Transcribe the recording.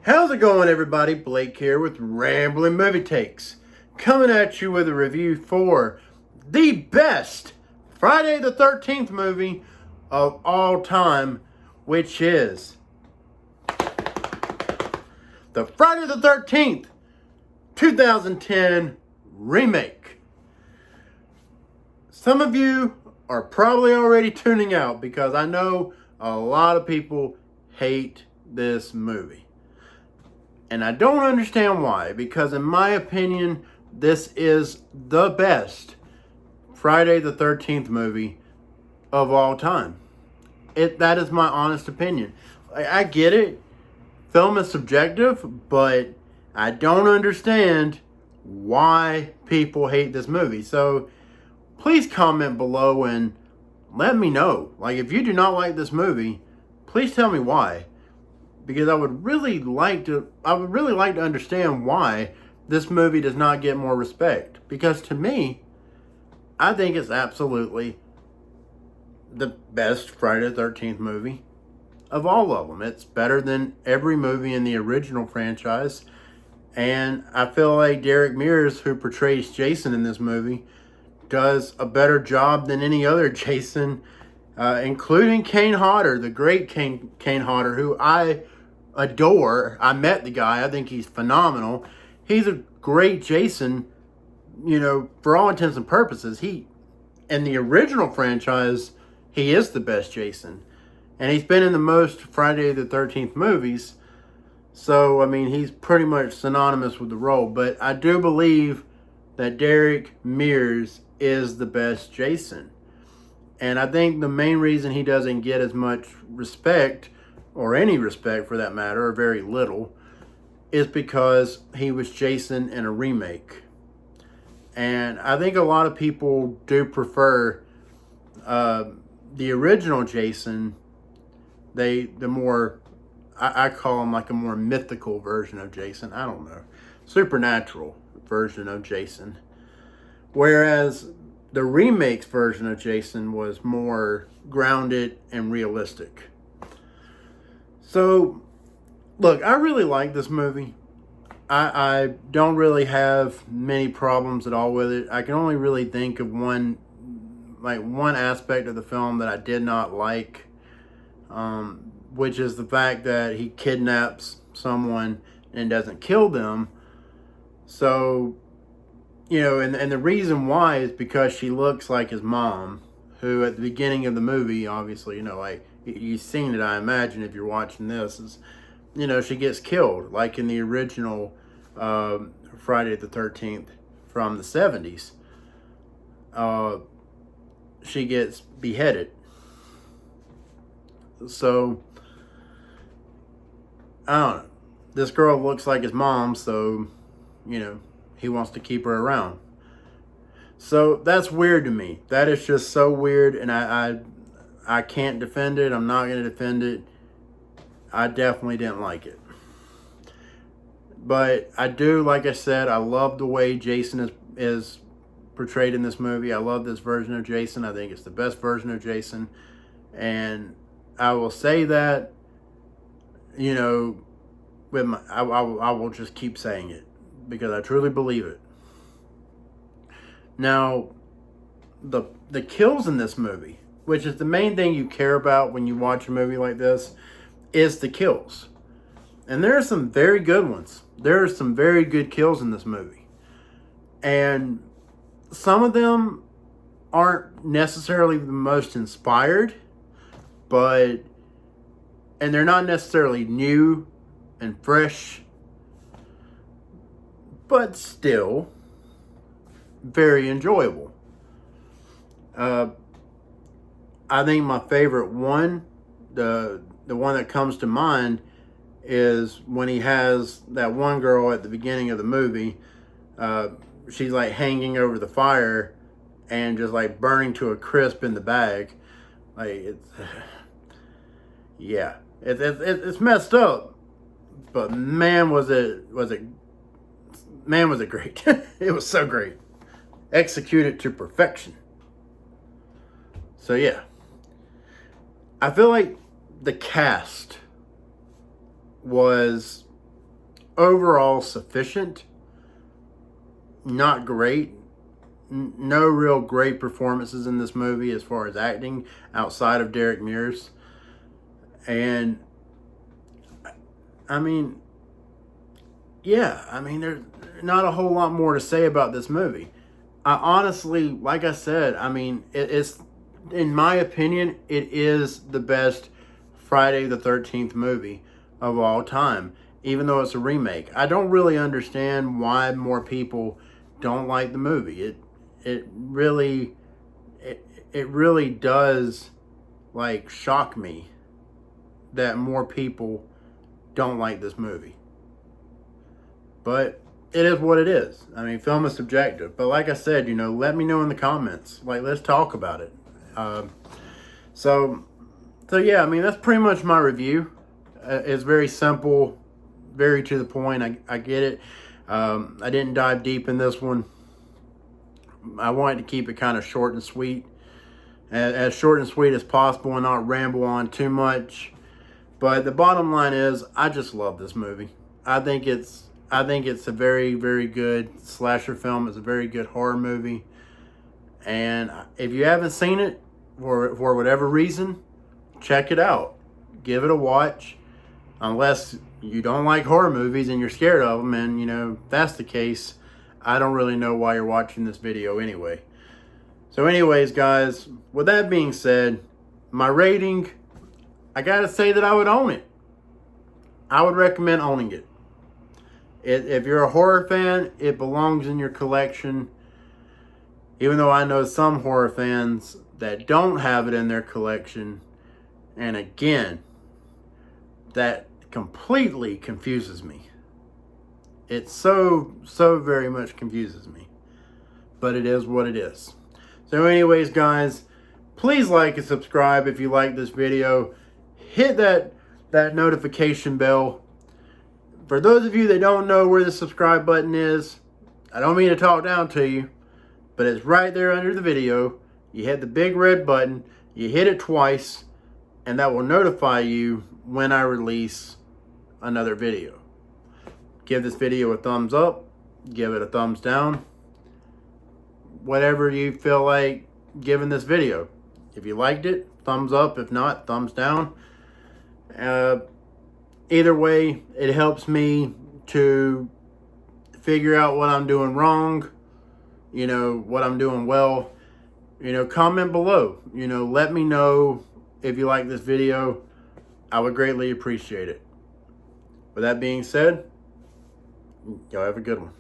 How's it going, everybody? Blake here with Rambling Movie Takes, coming at you with a review for the best Friday the 13th movie of all time, which is the Friday the 13th 2010 remake. Some of you are probably already tuning out because I know a lot of people hate this movie. And I don't understand why, because in my opinion, this is the best Friday the 13th movie of all time. That is my honest opinion. I get it. Film is subjective, but I don't understand why people hate this movie. So please comment below and let me know. Like, if you do not like this movie, please tell me why. Because I would really like to understand why this movie does not get more respect. Because to me, I think it's absolutely the best Friday the 13th movie of all of them. It's better than every movie in the original franchise. And I feel like Derek Mears, who portrays Jason in this movie, does a better job than any other Jason, including Kane Hodder, the great Kane Hodder, who I adore. I met the guy. I think he's phenomenal. He's a great Jason, for all intents and purposes. In the original franchise, he is the best Jason. And he's been in the most Friday the 13th movies. So, he's pretty much synonymous with the role. But I do believe that Derek Mears is the best Jason. And I think the main reason he doesn't get as much respect, or any respect for that matter, or very little, is because he was Jason in a remake. And I think a lot of people do prefer the original Jason. I call him like a more mythical version of Jason. I don't know. Supernatural version of Jason. Whereas the remake's version of Jason was more grounded and realistic. So, look, I really like this movie. I don't really have many problems at all with it. I can only really think of one aspect of the film that I did not like, which is the fact that he kidnaps someone and doesn't kill them. So, and the reason why is because she looks like his mom, who at the beginning of the movie, obviously, you've seen it, I imagine, if you're watching this, is, she gets killed, like in the original Friday the 13th from the 70s. She gets beheaded. So, I don't know. This girl looks like his mom, so, he wants to keep her around. So, that's weird to me. That is just so weird, and I can't defend it. I'm not going to defend it. I definitely didn't like it. But I do, like I said, I love the way Jason is portrayed in this movie. I love this version of Jason. I think it's the best version of Jason. And I will say that, I will just keep saying it because I truly believe it. Now, the kills in this movie, which is the main thing you care about when you watch a movie like this, is the kills. And there are some very good ones. There are some very good kills in this movie. And some of them aren't necessarily the most inspired, and they're not necessarily new and fresh, but still very enjoyable. I think my favorite one, the one that comes to mind, is when he has that one girl at the beginning of the movie. She's like hanging over the fire and just like burning to a crisp in the bag. It's messed up, but man was it great. It was so great, executed to perfection. So yeah, I feel like the cast was overall sufficient. Not great. No real great performances in this movie as far as acting outside of Derek Mears. And I mean, yeah, I mean, there's not a whole lot more to say about this movie. I honestly, like I said, I mean, it's, in my opinion, it is the best Friday the 13th movie of all time, even though it's a remake. I don't really understand why more people don't like the movie. It really does, like, shock me that more people don't like this movie. But it is what it is. I mean, film is subjective. But like I said, let me know in the comments. Like, let's talk about it. So yeah, I mean, that's pretty much my review. It's very simple, very to the point. I get it. I didn't dive deep in this one. I wanted to keep it kind of short and sweet. As short and sweet as possible and not ramble on too much. But the bottom line is, I just love this movie. I think it's a very, very good slasher film. It's a very good horror movie. And if you haven't seen it, for whatever reason, check it out. Give it a watch. Unless you don't like horror movies and you're scared of them, and if that's the case, I don't really know why you're watching this video anyway. So anyways, guys, with that being said, my rating, I gotta say that I would own it. I would recommend owning it. If you're a horror fan, it belongs in your collection. Even though I know some horror fans that don't have it in their collection. And again, that completely confuses me. It so very much confuses me. But it is what it is. So anyways, guys, please like and subscribe if you like this video. Hit that notification bell. For those of you that don't know where the subscribe button is, I don't mean to talk down to you, but it's right there under the video. You hit the big red button, you hit it twice, and that will notify you when I release another video. Give this video a thumbs up, give it a thumbs down, whatever you feel like giving this video. If you liked it, thumbs up. If not, thumbs down. Either way, it helps me to figure out what I'm doing wrong, what I'm doing well. Comment below. Let me know if you like this video. I would greatly appreciate it. With that being said, y'all have a good one.